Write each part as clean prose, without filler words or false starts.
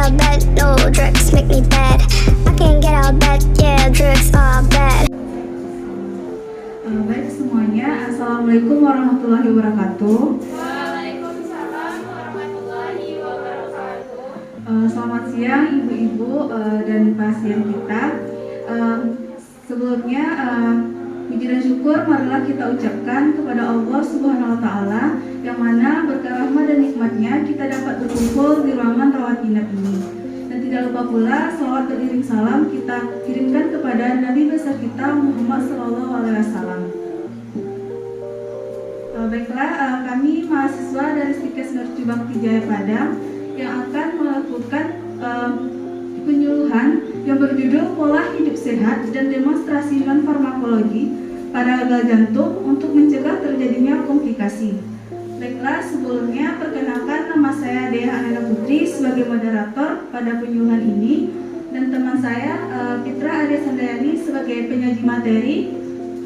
out of bed, no, drugs make me bad. I can't get out of bed, yeah, drugs are bad. Baik semuanya, Assalamualaikum warahmatullahi wabarakatuh. Waalaikumsalam warahmatullahi wabarakatuh. Selamat siang ibu-ibu dan pasien kita. Sebelumnya puji dan syukur marilah kita ucapkan kepada Allah Subhanahu wa Ta'ala, yang mana berkah rahmat dan nikmatnya kita dapat berkumpul di ruangan rawat inap ini. Dan tidak lupa pula salawat beriring salam kita kirimkan kepada Nabi besar kita Muhammad Sallallahu Alaihi Wasallam. Baiklah, kami mahasiswa dari Stikes Mercu Bakti Jaya Padang yang akan melakukan penyuluhan yang berjudul Pola Hidup Sehat dan Demonstrasi Non-Farmakologi pada Gagal Jantung untuk mencegah terjadinya komplikasi. Baiklah, sebelumnya perkenalkan, nama saya Dea Ananda Putri sebagai moderator pada penyuluhan ini, dan teman saya Fitra Arya Sandayani sebagai penyaji materi,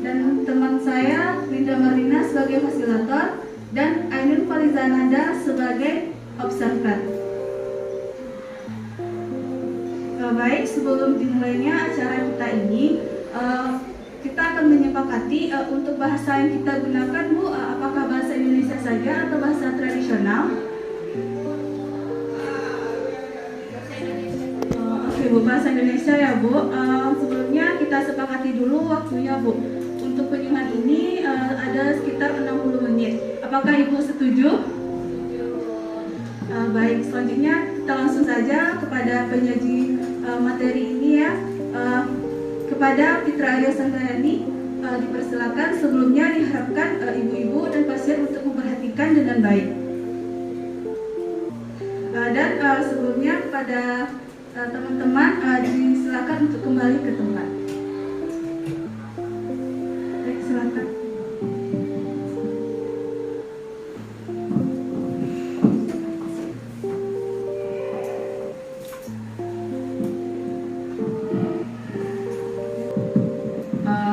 dan teman saya Linda Marina sebagai fasilitator, dan Ainun Falizananda sebagai observer. Baik, sebelum dimulainya acara kita ini, kita akan menyepakati untuk bahasa yang kita gunakan, Bu, apakah bahasa Indonesia saja atau bahasa tradisional? Oke, Bu, bahasa Indonesia ya, Bu. Sebelumnya kita sepakati dulu waktunya, Bu. Untuk penyuluhan ini ada sekitar 60 menit. Apakah Ibu setuju? Baik, selanjutnya kita langsung saja kepada penyaji materi ini ya. Kepada Fitra Arya Sandayani dipersilakan. Sebelumnya diharapkan ibu-ibu dan pasien untuk memperhatikan dengan baik. Dan sebelumnya kepada teman-teman disilakan untuk kembali ke tempat. Baik, silakan.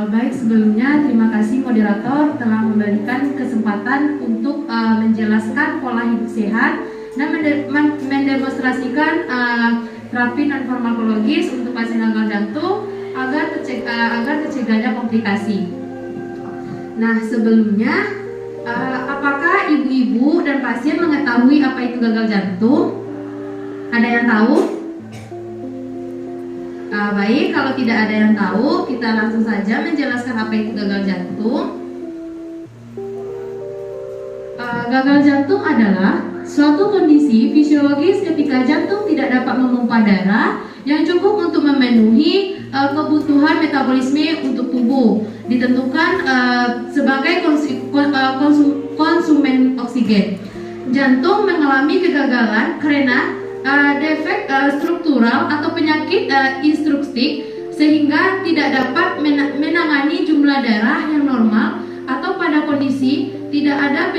Baik, sebelumnya terima kasih moderator telah memberikan kesempatan untuk menjelaskan pola hidup sehat dan mendemonstrasikan terapi non-farmakologis untuk pasien gagal jantung agar tercegahnya komplikasi. Nah, sebelumnya apakah ibu-ibu dan pasien mengetahui apa itu gagal jantung? Ada yang tahu? Baik, kalau tidak ada yang tahu, kita langsung saja menjelaskan apa itu gagal jantung. Gagal jantung adalah suatu kondisi fisiologis ketika jantung tidak dapat memompa darah yang cukup untuk memenuhi kebutuhan metabolisme untuk tubuh, ditentukan sebagai konsumen oksigen. Jantung mengalami kegagalan karena defek struktural atau penyakit instruktif sehingga tidak dapat menangani jumlah darah yang normal, atau pada kondisi tidak ada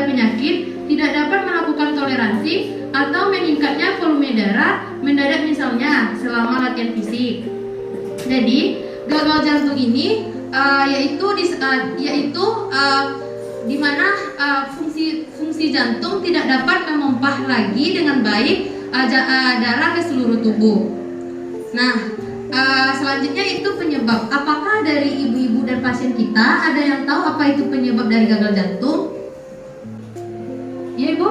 penyakit, tidak dapat melakukan toleransi atau meningkatnya volume darah mendadak, misalnya selama latihan fisik. Jadi gagal jantung ini yaitu di mana fungsi jantung tidak dapat memompa lagi dengan baik darah ke seluruh tubuh. Nah, selanjutnya itu penyebab. Apakah dari ibu-ibu dan pasien kita ada yang tahu apa itu penyebab dari gagal jantung? Ya, Ibu?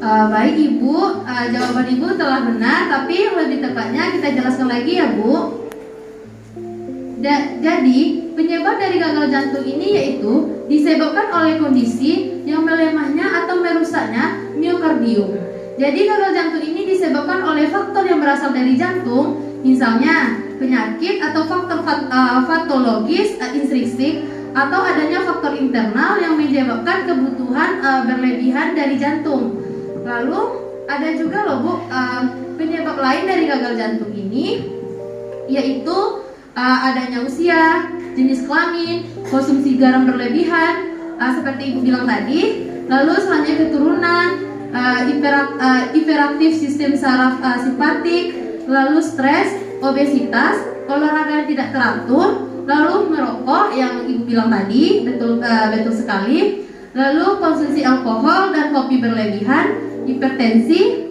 Baik Ibu, jawaban Ibu telah benar, tapi lebih tepatnya kita jelaskan lagi ya, Bu. Jadi penyebab dari gagal jantung ini yaitu disebabkan oleh kondisi yang melemahnya atau merusaknya miokardium. Jadi gagal jantung ini disebabkan oleh faktor yang berasal dari jantung, misalnya penyakit atau faktor patologis intrinsik, atau adanya faktor internal yang menyebabkan kebutuhan berlebihan dari jantung. Lalu ada juga loh, Bu, penyebab lain dari gagal jantung ini yaitu adanya usia, jenis kelamin, konsumsi garam berlebihan, seperti Ibu bilang tadi. Lalu selanjutnya keturunan, hiperaktif sistem saraf simpatik, lalu stres, obesitas, olahraga yang tidak teratur, lalu merokok yang ibu bilang tadi, betul sekali. Lalu konsumsi alkohol dan kopi berlebihan, hipertensi.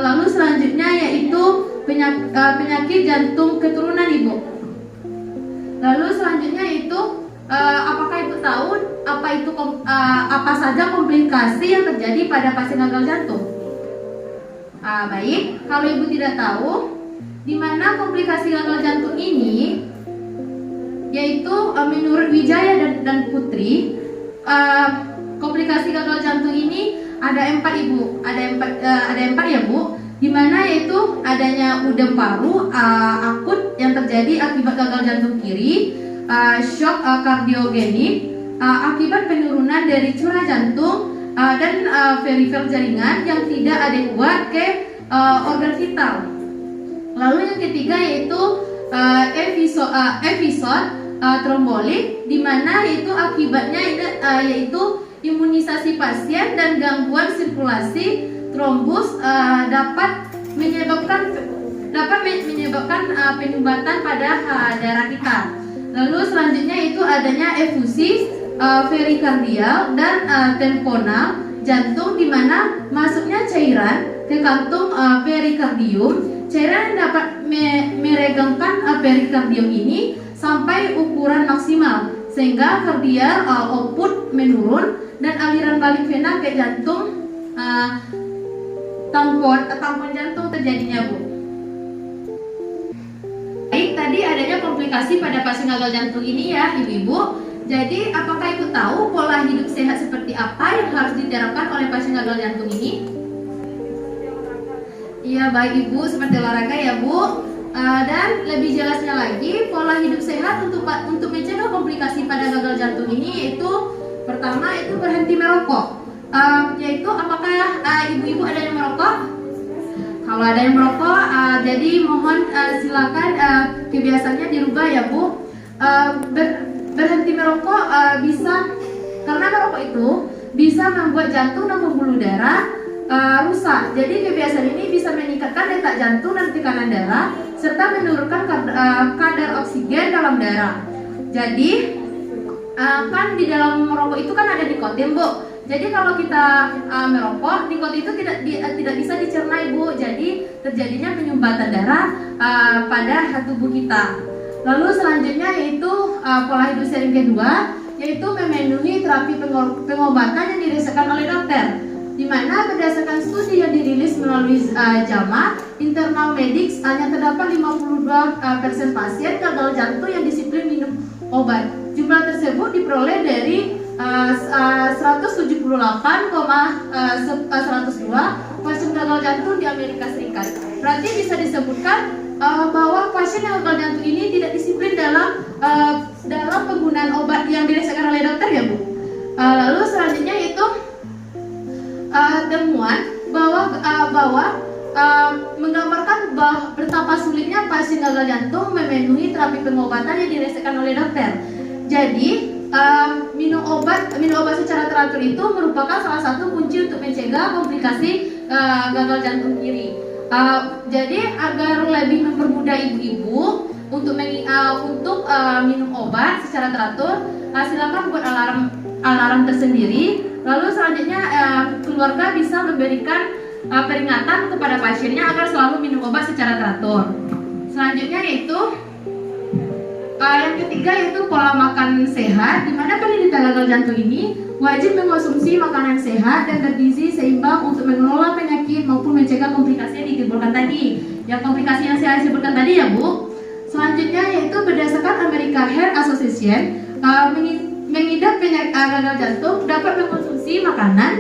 Lalu selanjutnya yaitu penyakit jantung keturunan ibu. Lalu selanjutnya itu apakah ibu tahu apa saja komplikasi yang terjadi pada pasien gagal jantung? Baik, kalau ibu tidak tahu, di mana komplikasi gagal jantung ini, yaitu menurut Wijaya dan Putri, komplikasi gagal jantung ini ada 4 ibu, ada 4 ya bu, di mana yaitu adanya udem paru akut yang terjadi akibat gagal jantung kiri, shock kardiogenik akibat penurunan dari curah jantung dan peripheral jaringan yang tidak adekuat ke organ vital. Lalu yang ketiga yaitu episode trombolik, di mana itu akibatnya yaitu imunisasi pasien dan gangguan sirkulasi trombus dapat menyebabkan penyumbatan pada darah kita. Lalu selanjutnya itu adanya efusi perikardial dan temponal jantung, di mana masuknya cairan ke kantung perikardium. Cairan yang dapat meregangkan perikardium ini sampai ukuran maksimal, sehingga kardial output menurun dan aliran balik vena ke jantung, tampon jantung terjadinya bu. Baik, tadi adanya komplikasi pada pasien gagal jantung ini ya ibu-ibu. Jadi apakah ibu tahu pola hidup sehat seperti apa yang harus diterapkan oleh pasien gagal jantung ini? Iya baik ibu, seperti olahraga ya bu. Dan lebih jelasnya lagi, pola hidup sehat untuk mencegah komplikasi pada gagal jantung ini yaitu pertama itu berhenti merokok. Yaitu apakah ibu-ibu ada yang merokok? Kalau ada yang merokok, jadi mohon silakan kebiasaannya dirubah ya bu. Berhenti merokok bisa, karena merokok itu bisa membuat jantung dan pembuluh darah rusak. Jadi kebiasaan ini bisa meningkatkan detak jantung dan tekanan darah serta menurunkan kadar oksigen dalam darah. Jadi kan di dalam merokok itu kan ada nikotin bu. Jadi kalau kita merokok, nikotin itu tidak bisa dicerna ibu. Jadi terjadinya penyumbatan darah pada tubuh kita. Lalu selanjutnya yaitu pola hidup sehat yang kedua, yaitu memenuhi terapi pengobatan yang dirasakan oleh dokter, di mana berdasarkan studi yang dirilis melalui JAMA Internal Medics, hanya terdapat 52% pasien gagal jantung yang disiplin minum obat. Jumlah tersebut diperoleh dari 178,102 pasien gagal jantung di Amerika Serikat. Berarti bisa disebutkan bahwa pasien yang gagal jantung ini tidak disiplin dalam penggunaan obat yang dirasakan oleh dokter ya bu. Lalu selanjutnya itu temuan bahwa menggambarkan betapa sulitnya pasien gagal jantung memenuhi terapi pengobatan yang dirasakan oleh dokter. Jadi minum obat secara teratur itu merupakan salah satu kunci untuk mencegah komplikasi gagal jantung kiri. Jadi agar lebih mempermudah ibu-ibu untuk minum obat secara teratur, silakan buat alarm tersendiri. Lalu selanjutnya keluarga bisa memberikan peringatan kepada pasiennya agar selalu minum obat secara teratur. Selanjutnya yaitu yang ketiga yaitu pola makan sehat, di mana penderita gagal jantung ini wajib mengkonsumsi makanan sehat dan bergizi seimbang untuk mengelola penyakit maupun mencegah komplikasi yang ditimbulkan tadi. Yang komplikasi yang saya sebutkan tadi ya bu. Selanjutnya yaitu berdasarkan American Heart Association, mengidap penyakit gagal jantung dapat mengkonsumsi makanan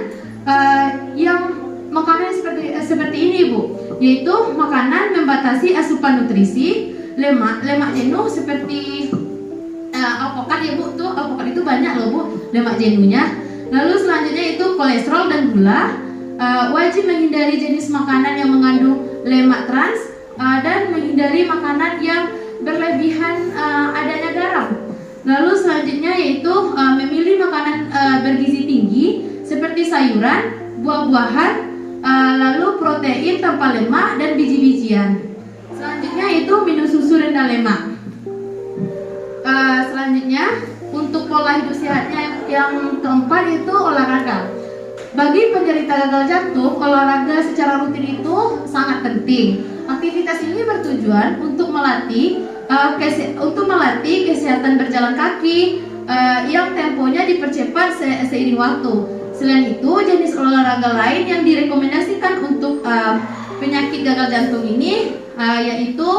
seperti ini bu, yaitu makanan membatasi asupan nutrisi, lemak jenuh seperti alpukat ya bu, tuh alpukat itu banyak loh bu lemak jenuhnya. Lalu selanjutnya itu kolesterol dan gula. Wajib menghindari jenis makanan yang mengandung lemak trans dan menghindari makanan yang berlebihan adanya garam. Lalu selanjutnya yaitu memilih makanan bergizi tinggi seperti sayuran, buah-buahan, lalu protein tanpa lemak dan biji-bijian. Selanjutnya itu minum susu rendah lemak. Selanjutnya untuk pola hidup sehatnya yang keempat itu olahraga. Bagi penderita gagal jantung, olahraga secara rutin itu sangat penting. Aktivitas ini bertujuan untuk melatih kesehatan berjalan kaki yang temponya dipercepat seiring waktu. Selain itu, jenis olahraga lain yang direkomendasikan untuk penyakit gagal jantung ini yaitu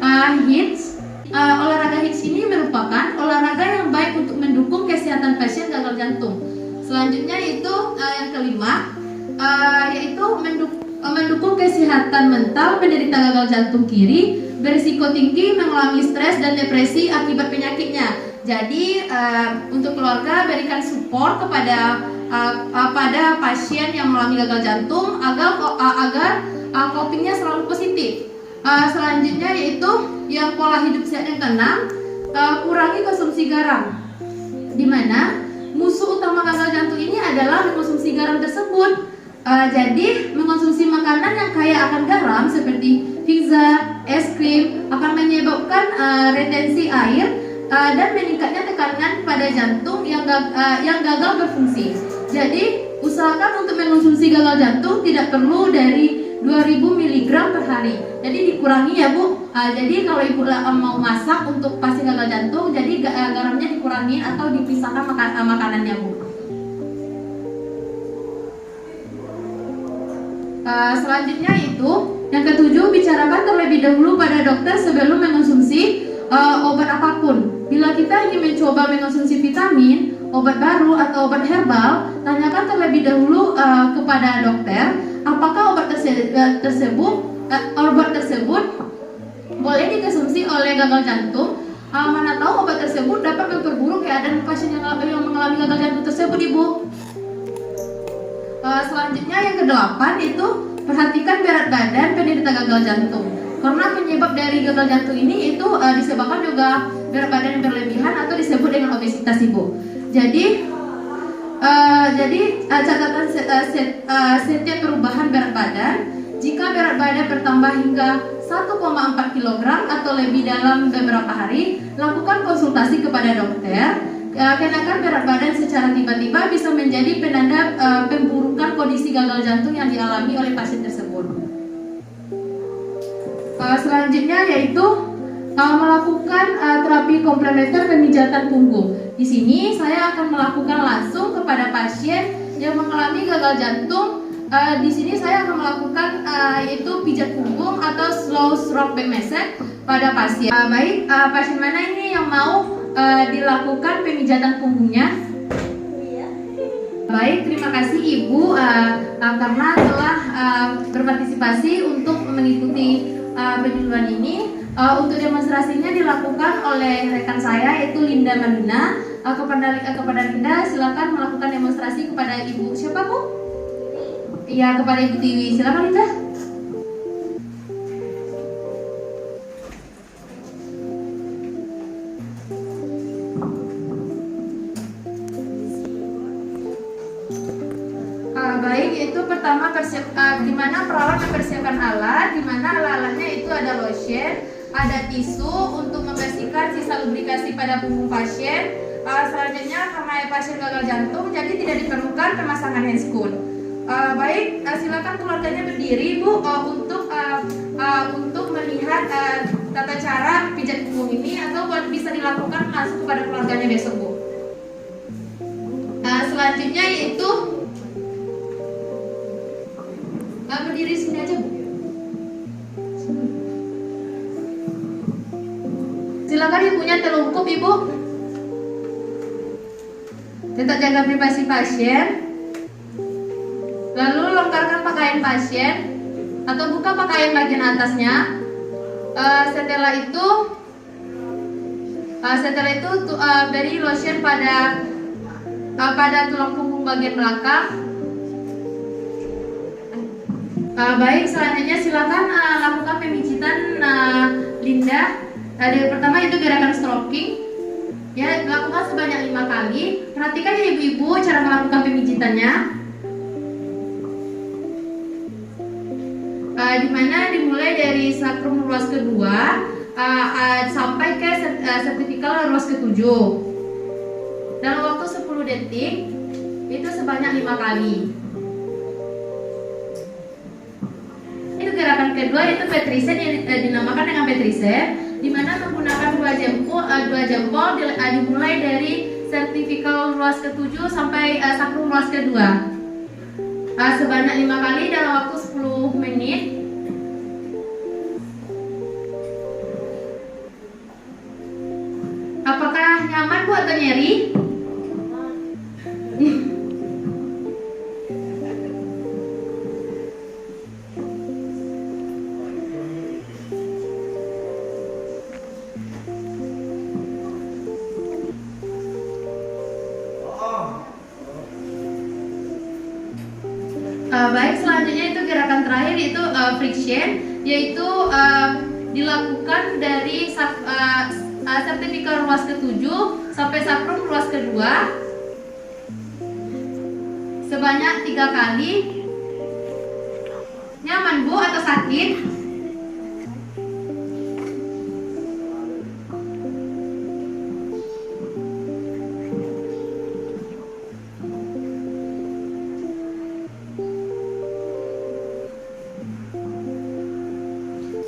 HIIT. Olahraga HIIT ini merupakan olahraga yang baik untuk mendukung kesehatan pasien gagal jantung. Selanjutnya itu yang kelima yaitu mendukung kesehatan mental penderita gagal jantung kiri berisiko tinggi mengalami stres dan depresi akibat penyakitnya. Jadi untuk keluarga berikan support kepada pada pasien yang mengalami gagal jantung agar copingnya selalu positif. Selanjutnya yaitu yang pola hidup sehat yang keenam, kurangi konsumsi garam, di mana musuh utama gagal jantung ini adalah mengkonsumsi garam tersebut. Jadi mengkonsumsi makanan yang kaya akan garam seperti pizza, es krim akan menyebabkan retensi air dan meningkatnya tekanan pada jantung yang gagal berfungsi. Jadi usahakan untuk mengkonsumsi gagal jantung tidak perlu dari 2000 mg per hari. Jadi dikurangi ya Bu. Jadi kalau Ibu mau masak untuk pasien gagal jantung, jadi garamnya dikurangi atau dipisahkan makanannya Bu. Selanjutnya itu yang ketujuh, bicarakan terlebih dahulu pada dokter sebelum mengonsumsi obat apapun. Bila kita ingin mencoba mengonsumsi vitamin, obat baru atau obat herbal, tanyakan terlebih dahulu kepada dokter apakah obat tersebut boleh dikonsumsi oleh gagal jantung. Mana tahu obat tersebut dapat memperburuk keadaan pasien yang mengalami gagal jantung tersebut, Ibu. Selanjutnya yang kedelapan itu perhatikan berat badan penderita gagal jantung. Karena penyebab dari gagal jantung ini itu disebabkan juga berat badan yang berlebihan atau disebut dengan obesitas, Ibu. Jadi catatan setiap perubahan berat badan, jika berat badan bertambah hingga 1,4 kg atau lebih dalam beberapa hari, lakukan konsultasi kepada dokter. Kenaikan berat badan secara tiba-tiba bisa menjadi penanda pemburukan kondisi gagal jantung yang dialami oleh pasien tersebut. Selanjutnya yaitu melakukan terapi komplementer pemijatan punggung. Di sini saya akan melakukan langsung kepada pasien yang mengalami gagal jantung. Di sini saya akan melakukan yaitu pijat punggung atau slow stroke back massage pada pasien. Baik, pasien mana ini yang mau dilakukan pemijatan punggungnya? Baik, terima kasih Ibu karena telah berpartisipasi untuk mengikuti penyuluhan ini. Untuk demonstrasinya dilakukan oleh rekan saya yaitu Linda Manuna. Kepada Linda silakan melakukan demonstrasi kepada Ibu siapa Bu? Iya, kepada Ibu Tiwi. Silakan Linda. Baik, itu pertama di mana perawat mempersiapkan alat, di mana alatnya itu ada lotion, ada tisu untuk membersihkan sisa lubrikasi pada punggung pasien. Selanjutnya karena pasien gagal jantung, jadi tidak diperlukan pemasangan handscoon. Baik, silakan keluarganya berdiri Bu untuk melihat tata cara pijat punggung ini atau bisa dilakukan langsung kepada keluarganya besok Bu. Selanjutnya yaitu berdiri sini aja Bu. Silakan ibunya telungkup Ibu. Tetap jaga privasi pasien. Lalu longgarkan pakaian pasien atau buka pakaian bagian atasnya. Setelah itu beri lotion pada tulang punggung bagian belakang. Baik, selanjutnya silakan lakukan pemijitan Linda. Yang pertama itu gerakan stroking. Ya, lakukan sebanyak 5 kali. Perhatikan ya ibu-ibu cara melakukan pemijitannya. Dimana dimulai dari sacrum ruas kedua sampai ke sertifikal ruas ke-7. Dalam waktu 10 detik itu sebanyak 5 kali. Itu gerakan kedua yaitu Petrisen yang dinamakan dengan Petrisen, di mana menggunakan dua jempol dimulai dari sertifikal ruas ke-7 sampai sakrum ruas ke-2. Sebanyak 5 kali dalam waktu 10 menit. Apakah nyaman Bu atau nyeri? Baik, selanjutnya itu gerakan terakhir yaitu friction, yaitu dilakukan dari sertifikal ruas ke-7 sampai sakrum ruas ke-2 sebanyak 3 kali. Nyaman Bu atau sakit?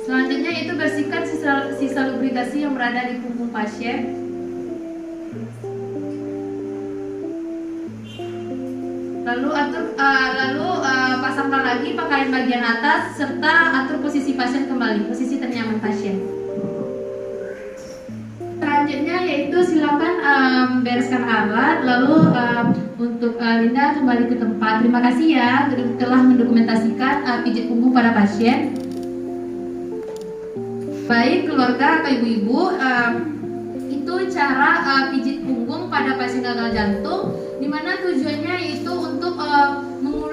Selanjutnya itu bersihkan sisa lubrikasi yang berada di punggung pasien. Lalu pasangkan lagi pakaian bagian atas serta atur posisi pasien kembali, posisi ternyaman pasien. Selanjutnya yaitu silakan bereskan alat, lalu untuk Linda kembali ke tempat. Terima kasih ya telah mendokumentasikan pijat punggung pada pasien. Baik keluarga atau ibu-ibu, itu cara pijit punggung pada pasien gagal jantung, di mana tujuannya itu untuk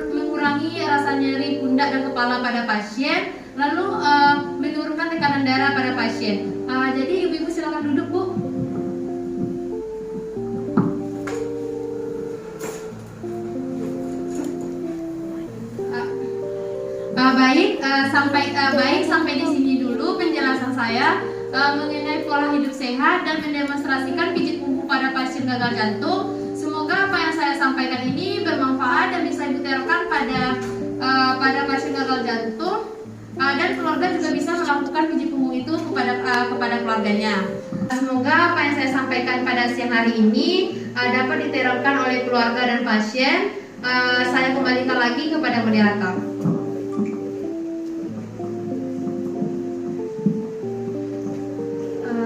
mengurangi rasa nyeri pundak dan kepala pada pasien, lalu menurunkan tekanan darah pada pasien. Jadi ibu-ibu silakan duduk Bu. Baik sampai di sini dulu penjelasan saya mengenai pola hidup sehat dan mendemonstrasikan pijit punggung pada pasien gagal jantung. Semoga apa yang saya sampaikan ini bermanfaat dan bisa ibu terapkan pada pasien gagal jantung, dan keluarga juga bisa melakukan pijit punggung itu kepada keluarganya. Semoga apa yang saya sampaikan pada siang hari ini dapat diterapkan oleh keluarga dan pasien. Saya kembalikan lagi kepada moderator.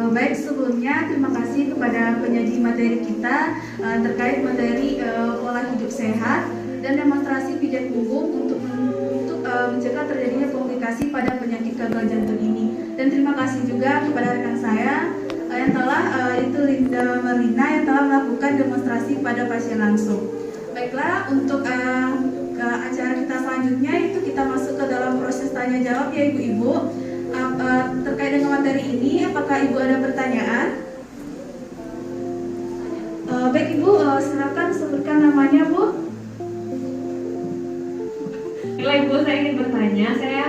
Baik, sebelumnya terima kasih kepada penyaji materi kita terkait materi pola hidup sehat dan demonstrasi pijat punggung untuk mencegah terjadinya komplikasi pada penyakit gagal jantung ini. Dan terima kasih juga kepada rekan saya yang telah itu Linda Marlina yang telah melakukan demonstrasi pada pasien langsung. Baiklah, untuk acara kita selanjutnya itu kita masuk ke dalam proses tanya jawab ya ibu-ibu. Terkait dengan materi ini, apakah ibu ada pertanyaan? Baik ibu, silakan sebutkan namanya Bu. Baiklah ibu, saya ingin bertanya, saya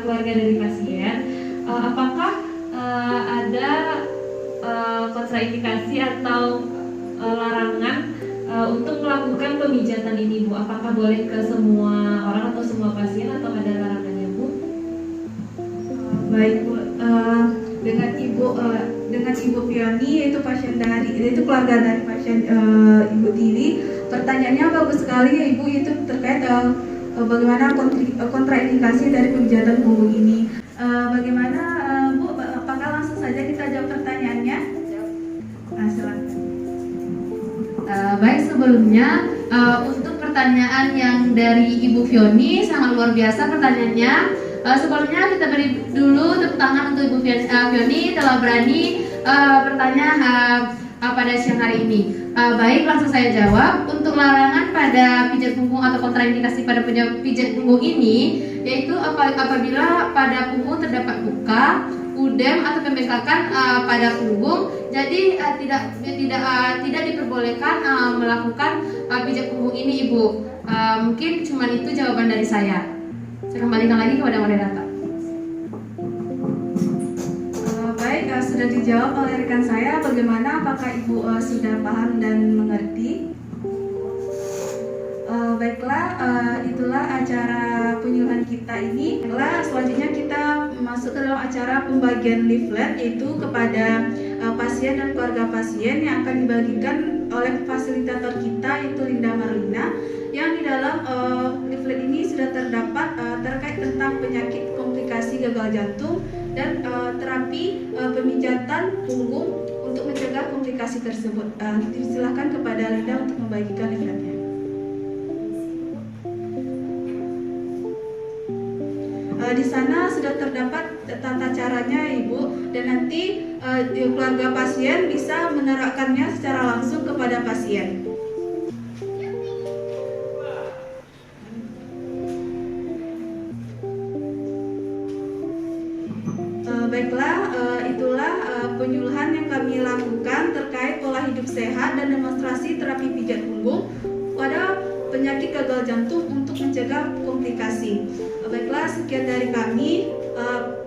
keluarga dari pasien, apakah ada kontraindikasi atau larangan untuk melakukan pemijatan ini Bu? Apakah boleh ke semua orang atau semua pasien atau ada larangannya Bu? Baik Bu, dengan Ibu Pioni yaitu keluarga dari pasien Ibu Tiri, pertanyaannya bagus sekali ya Ibu, itu terkait bagaimana kontraindikasi dari pemijatan punggung ini. Bagaimana Bu, apakah langsung saja kita jawab pertanyaannya? Silakan. Baik, sebelumnya untuk pertanyaan yang dari Ibu Fioni sangat luar biasa pertanyaannya. Sebelumnya kita beri dulu tepuk tangan untuk Ibu Fioni telah berani bertanya pada siang hari ini. Baik, langsung saya jawab. Untuk larangan pada pijat punggung atau kontraindikasi pada pijat punggung ini, yaitu apabila pada punggung terdapat luka, udem atau pembengkakan pada punggung, jadi tidak diperbolehkan melakukan pijat punggung ini Ibu. Mungkin cuma itu jawaban dari saya. Saya kembalikan lagi kepada moderator. Baik, sudah dijawab oleh rekan saya. Bagaimana? Apakah Ibu sudah paham dan mengerti? Baiklah, itulah acara penyuluhan kita ini. Baiklah, selanjutnya kita masuk ke dalam acara pembagian leaflet, yaitu kepada pasien dan keluarga pasien yang akan dibagikan oleh fasilitator kita, yaitu Linda Marlina. Yang di dalam leaflet ini sudah terdapat terkait tentang penyakit komplikasi gagal jantung dan terapi pemijatan punggung untuk mencegah komplikasi tersebut. Silakan kepada Linda untuk membagikan leafletnya. Di sana sudah terdapat tata caranya, Ibu, dan nanti keluarga pasien bisa menerapkannya secara langsung kepada pasien. Baiklah, itulah penyuluhan yang kami lakukan terkait pola hidup sehat dan demonstrasi terapi pijat punggung pada penyakit gagal jantung untuk mencegah komplikasi. Baiklah, sekian dari kami.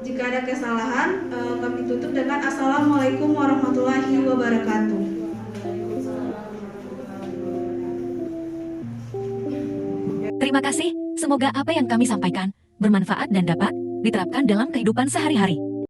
Jika ada kesalahan, kami tutup dengan Assalamualaikum warahmatullahi wabarakatuh. Terima kasih, semoga apa yang kami sampaikan bermanfaat dan dapat diterapkan dalam kehidupan sehari-hari.